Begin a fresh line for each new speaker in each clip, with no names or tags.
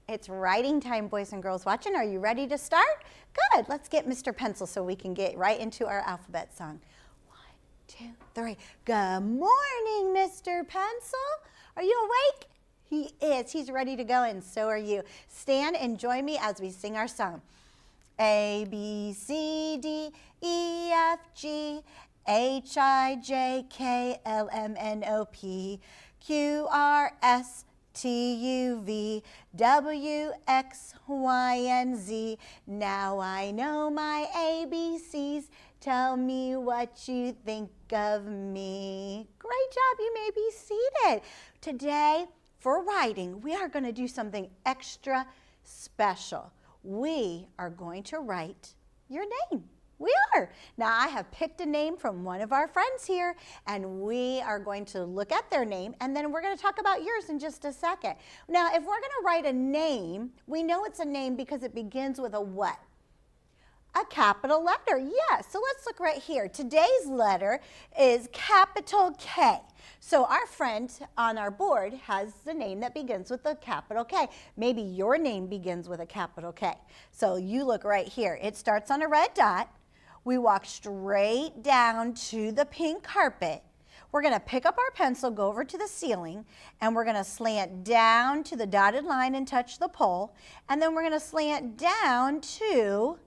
It's writing time, boys and girls watching. Are you ready to start? Good. Let's get Mr. Pencil so we can get right into our alphabet song. 1, 2, 3. Good morning, Mr. Pencil. Are you awake? He is. He's ready to go, and so are you. Stand and join me as we sing our song. A, B, C, D, E, F, G, H, I, J, K, L, M, N, O, P, Q, R, S, T, U, V, W, X, Y, and Z. Now I know my ABCs. Tell me what you think of me. Great job. You may be seated. Today, for writing, we are going to do something extra special. We are going to write your name. We are. Now, I have picked a name from one of our friends here, and we are going to look at their name, and then we're going to talk about yours in just a second. Now, if we're going to write a name, we know it's a name because it begins with a what? A capital letter, yes. So let's look right here. Today's letter is capital K. So our friend on our board has the name that begins with a capital K. Maybe your name begins with a capital K. So you look right here. It starts on a red dot. We walk straight down to the pink carpet. We're going to pick up our pencil, go over to the ceiling, and we're going to slant down to the dotted line and touch the pole. And then we're going to slant down to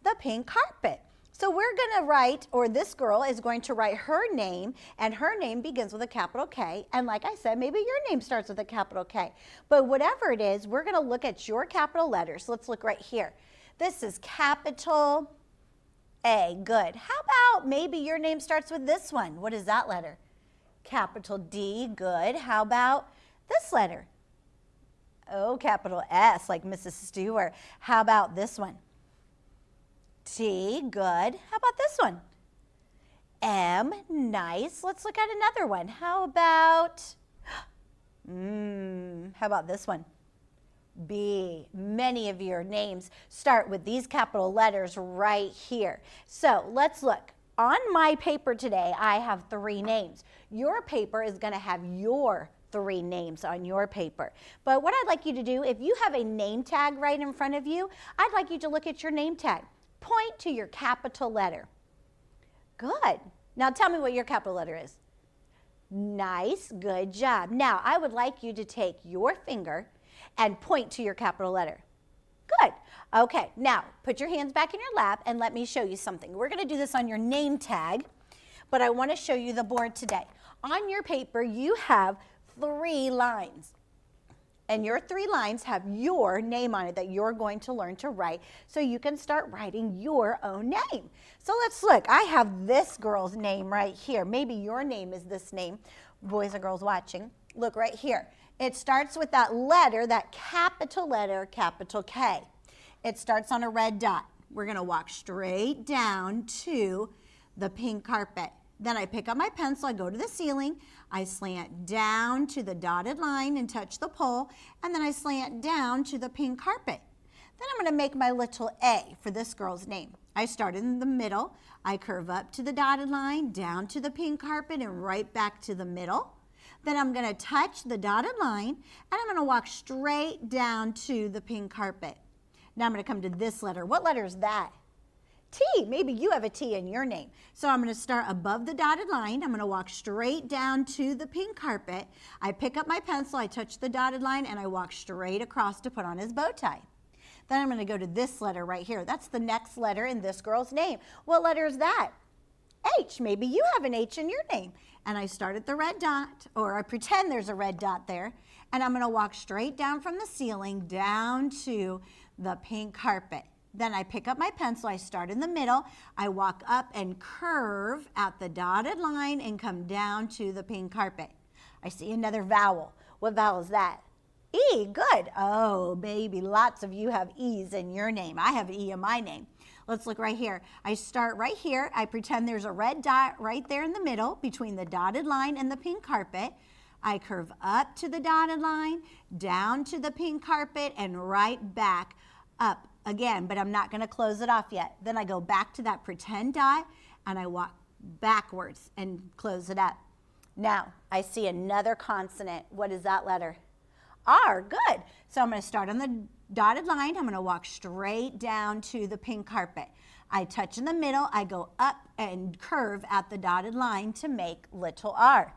the pink carpet. So we're going to write, or this girl is going to write her name, and her name begins with a capital K. And like I said, maybe your name starts with a capital K. But whatever it is, we're going to look at your capital letters. Let's look right here. This is capital A. Good. How about maybe your name starts with this one? What is that letter? Capital D. Good. How about this letter? Oh, capital S, like Mrs. Stewart. How about this one? T, good. How about this one? M, nice. Let's look at another one. How about this one? B. Many of your names start with these capital letters right here. So let's look. On my paper today, I have 3 names. Your paper is going to have your 3 names on your paper. But what I'd like you to do, if you have a name tag right in front of you, I'd like you to look at your name tag. Point to your capital letter. Good. Now tell me what your capital letter is. Nice. Good job. Now I would like you to take your finger and point to your capital letter. Good. Okay. Now put your hands back in your lap and let me show you something. We're going to do this on your name tag, but I want to show you the board today. On your paper you have 3 lines. And your 3 lines have your name on it that you're going to learn to write so you can start writing your own name. So let's look. I have this girl's name right here. Maybe your name is this name, boys and girls watching. Look right here. It starts with that letter, that capital letter, capital K. It starts on a red dot. We're going to walk straight down to the pink carpet. Then I pick up my pencil, I go to the ceiling, I slant down to the dotted line and touch the pole, and then I slant down to the pink carpet. Then I'm going to make my little A for this girl's name. I start in the middle, I curve up to the dotted line, down to the pink carpet, and right back to the middle. Then I'm going to touch the dotted line, and I'm going to walk straight down to the pink carpet. Now I'm going to come to this letter. What letter is that? T. Maybe you have a T in your name. So I'm going to start above the dotted line. I'm going to walk straight down to the pink carpet. I pick up my pencil, I touch the dotted line, and I walk straight across to put on his bow tie. Then I'm going to go to this letter right here. That's the next letter in this girl's name. What letter is that? H. Maybe you have an H in your name. And I start at the red dot, or I pretend there's a red dot there, and I'm going to walk straight down from the ceiling down to the pink carpet. Then I pick up my pencil, I start in the middle, I walk up and curve at the dotted line and come down to the pink carpet. I see another vowel. What vowel is that? E, good. Oh, baby, lots of you have E's in your name. I have E in my name. Let's look right here. I start right here. I pretend there's a red dot right there in the middle between the dotted line and the pink carpet. I curve up to the dotted line, down to the pink carpet, and right back up again, but I'm not going to close it off yet. Then I go back to that pretend dot, and I walk backwards and close it up. Now, I see another consonant. What is that letter? R, good. So I'm going to start on the dotted line. I'm going to walk straight down to the pink carpet. I touch in the middle. I go up and curve at the dotted line to make little r.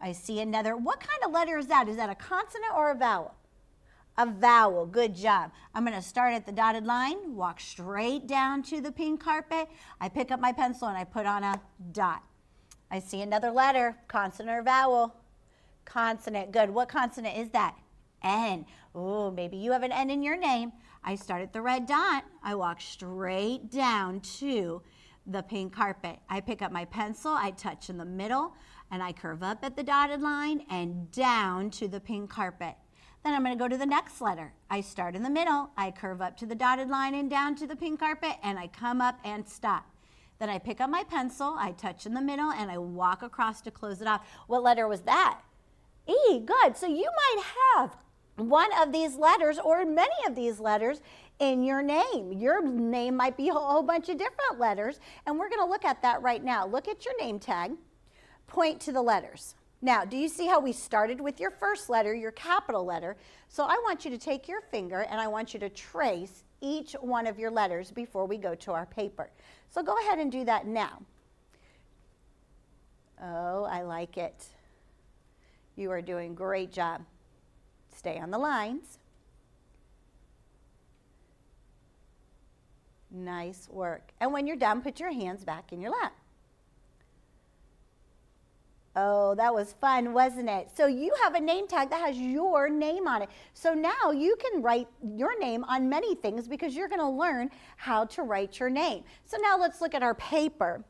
I see another. What kind of letter is that? Is that a consonant or a vowel? A vowel. Good job. I'm going to start at the dotted line, walk straight down to the pink carpet. I pick up my pencil and I put on a dot. I see another letter, consonant or vowel? Consonant. Good. What consonant is that? N. Oh, maybe you have an N in your name. I start at the red dot. I walk straight down to the pink carpet. I pick up my pencil. I touch in the middle, and I curve up at the dotted line and down to the pink carpet. Then I'm going to go to the next letter. I start in the middle. I curve up to the dotted line and down to the pink carpet, and I come up and stop. Then I pick up my pencil. I touch in the middle, and I walk across to close it off. What letter was that? E. Good. So you might have one of these letters or many of these letters in your name. Your name might be a whole bunch of different letters, and we're going to look at that right now. Look at your name tag. Point to the letters. Now, do you see how we started with your first letter, your capital letter? So I want you to take your finger and I want you to trace each one of your letters before we go to our paper. So go ahead and do that now. Oh, I like it. You are doing a great job. Stay on the lines. Nice work. And when you're done, put your hands back in your lap. Oh, that was fun, wasn't it? So you have a name tag that has your name on it. So now you can write your name on many things because you're going to learn how to write your name. So now let's look at our paper.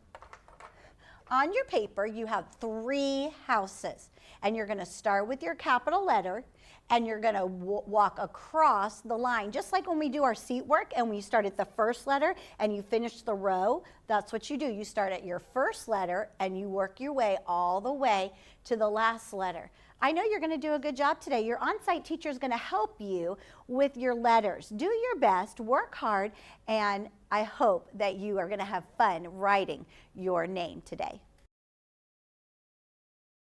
On your paper, you have 3 houses. And you're going to start with your capital letter, and you're going to walk across the line. Just like when we do our seat work and we start at the first letter and you finish the row, that's what you do. You start at your first letter and you work your way all the way to the last letter. I know you're going to do a good job today. Your on-site teacher is going to help you with your letters. Do your best, work hard, and I hope that you are going to have fun writing your name today.